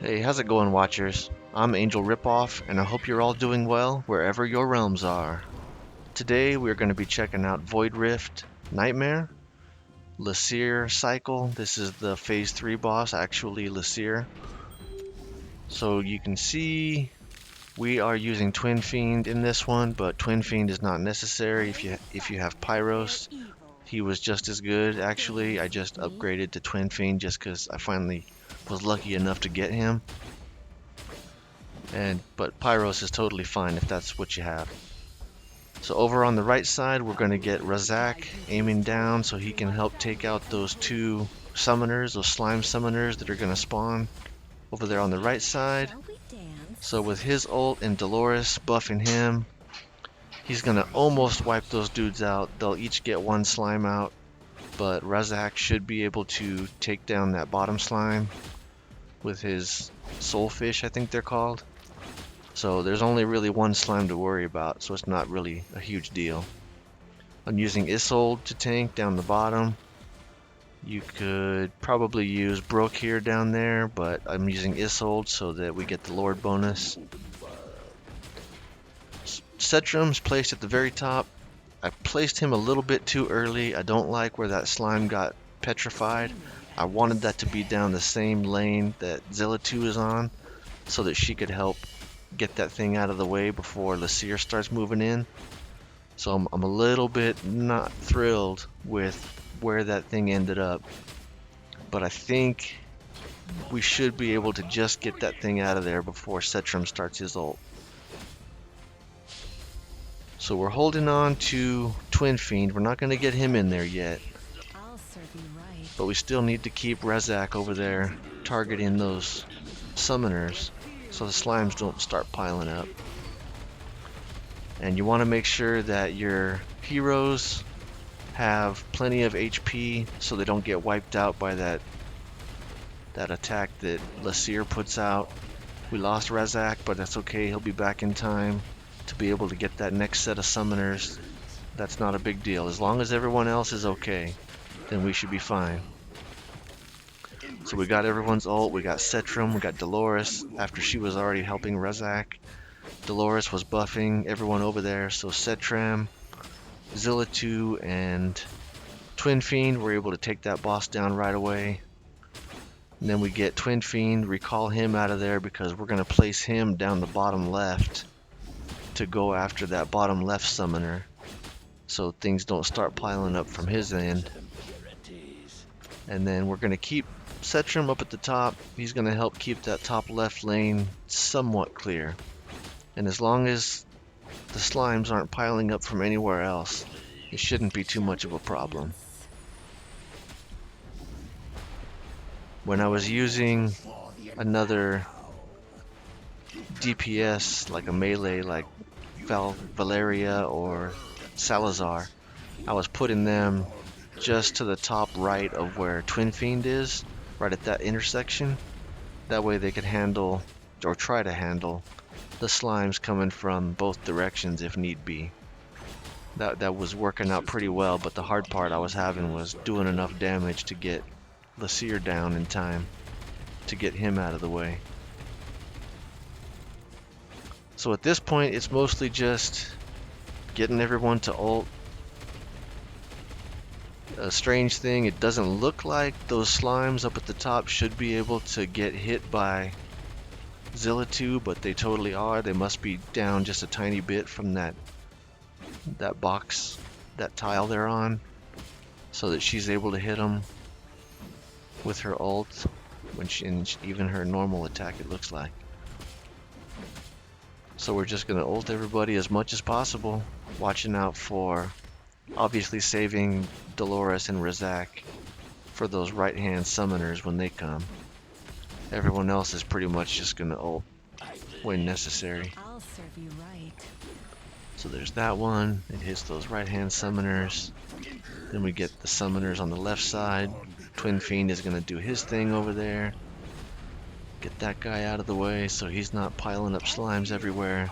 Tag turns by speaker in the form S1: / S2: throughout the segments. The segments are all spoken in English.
S1: Hey, how's it going, Watchers? I'm Angel Ripoff, and I hope you're all doing well wherever your realms are. Today, we're going to be checking out Void Rift Nightmare, Laseer Cycle. This is the Phase 3 boss, actually Laseer. So you can see we are using Twinfiend in this one, but Twinfiend is not necessary if you have Pyros. He was just as good, actually. I just upgraded to Twinfiend just because I finally was lucky enough to get him. But Pyros is totally fine if that's what you have. So over on the right side, we're going to get Razaak aiming down so he can help take out those two summoners, those slime summoners that are going to spawn over there on the right side. So with his ult and Dolores buffing him, he's going to almost wipe those dudes out. They'll each get one slime out, but Razaak should be able to take down that bottom slime with his soulfish, I think they're called. So there's only really one slime to worry about, so it's not really a huge deal. I'm using Isolde to tank down the bottom. You could probably use Brook here down there, but I'm using Isolde so that we get the Lord bonus. Cetrum's placed at the very top. I placed him a little bit too early. I don't like where that slime got petrified. I wanted that to be down the same lane that Zilla 2 is on, so that she could help get that thing out of the way before Laseer starts moving in. So I'm a little bit not thrilled with where that thing ended up, but I think we should be able to just get that thing out of there before Cetrum starts his ult. So we're holding on to Twinfiend. We're not going to get him in there yet, but we still need to keep Razaak over there targeting those summoners so the slimes don't start piling up. And you want to make sure that your heroes have plenty of HP so they don't get wiped out by that attack that Laseer puts out. We lost Razaak, but that's okay. He'll be back in time to be able to get that next set of summoners. That's not a big deal. As long as everyone else is okay, then we should be fine. So we got everyone's ult, we got Cetrum, we got Dolores after she was already helping Razaak. Dolores was buffing everyone over there, so Cetrum, Zilla 2, and Twinfiend were able to take that boss down right away. And then we get Twinfiend, recall him out of there because we're going to place him down the bottom left to go after that bottom left summoner so things don't start piling up from his end. And then we're going to keep Cetrum up at the top. He's going to help keep that top left lane somewhat clear. And as long as the slimes aren't piling up from anywhere else, it shouldn't be too much of a problem. When I was using another DPS, like a melee like Valeria or Salazar, I was putting them just to the top right of where Twinfiend is, right at that intersection. That way they could handle, or try to handle, the slimes coming from both directions if need be. That was working out pretty well, but the hard part I was having was doing enough damage to get Laseer down in time to get him out of the way. So at this point it's mostly just getting everyone to ult. A strange thing, it doesn't look like those slimes up at the top should be able to get hit by Zilla 2, but they totally are. They must be down just a tiny bit from that box, that tile they're on, so that she's able to hit them with her ult, and even her normal attack, it looks like. So we're just going to ult everybody as much as possible, watching out for, obviously saving Dolores and Razaak for those right-hand summoners when they come. Everyone else is pretty much just going to ult when necessary. So there's that one. It hits those right-hand summoners. Then we get the summoners on the left side. Twinfiend is going to do his thing over there. Get that guy out of the way so he's not piling up slimes everywhere.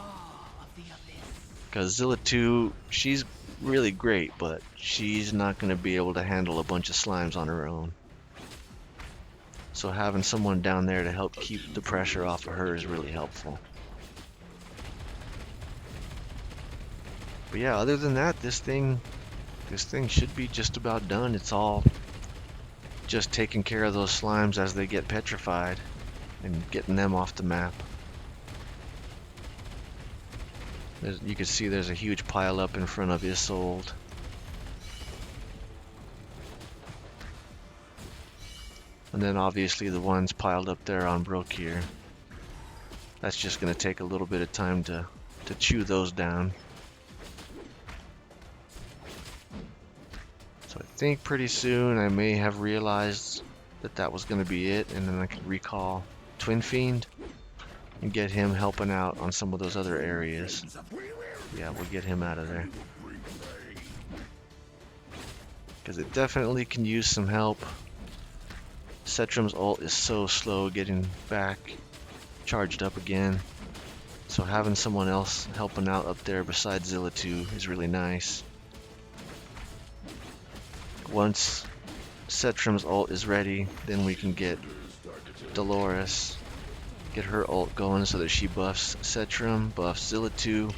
S1: Because Zilla 2, she's really great, but she's not going to be able to handle a bunch of slimes on her own. So having someone down there to help keep the pressure off of her is really helpful. But yeah, other than that, this thing should be just about done. It's all just taking care of those slimes as they get petrified and getting them off the map. You can see there's a huge pile up in front of Isolde. And then obviously the ones piled up there on Brokir. That's just going to take a little bit of time to chew those down. So I think pretty soon I may have realized that was going to be it, and then I could recall Twinfiend and get him helping out on some of those other areas. Yeah, we'll get him out of there. Because it definitely can use some help. Cetrum's ult is so slow getting back charged up again. So having someone else helping out up there besides Zilla2 is really nice. Once Cetrum's ult is ready, then we can get Dolores, get her ult going so that she buffs Cetrum, buffs Zilla2,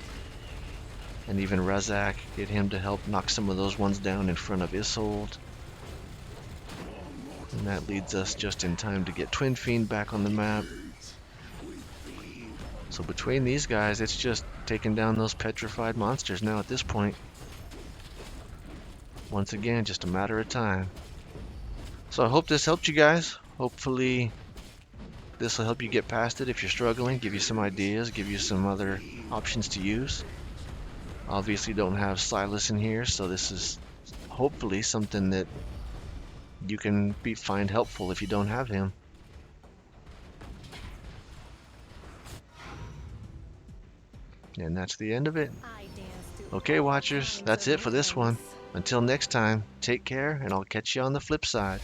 S1: and even Razaak, get him to help knock some of those ones down in front of Isolde. And that leads us just in time to get Twinfiend back on the map. So between these guys, it's just taking down those petrified monsters now at this point. Once again, just a matter of time. So I hope this helped you guys. Hopefully this will help you get past it if you're struggling, give you some ideas, give you some other options to use. Obviously don't have Silas in here, so this is hopefully something that you can find helpful if you don't have him. And that's the end of it. Okay, watchers, that's it for this one. Until next time, take care, and I'll catch you on the flip side.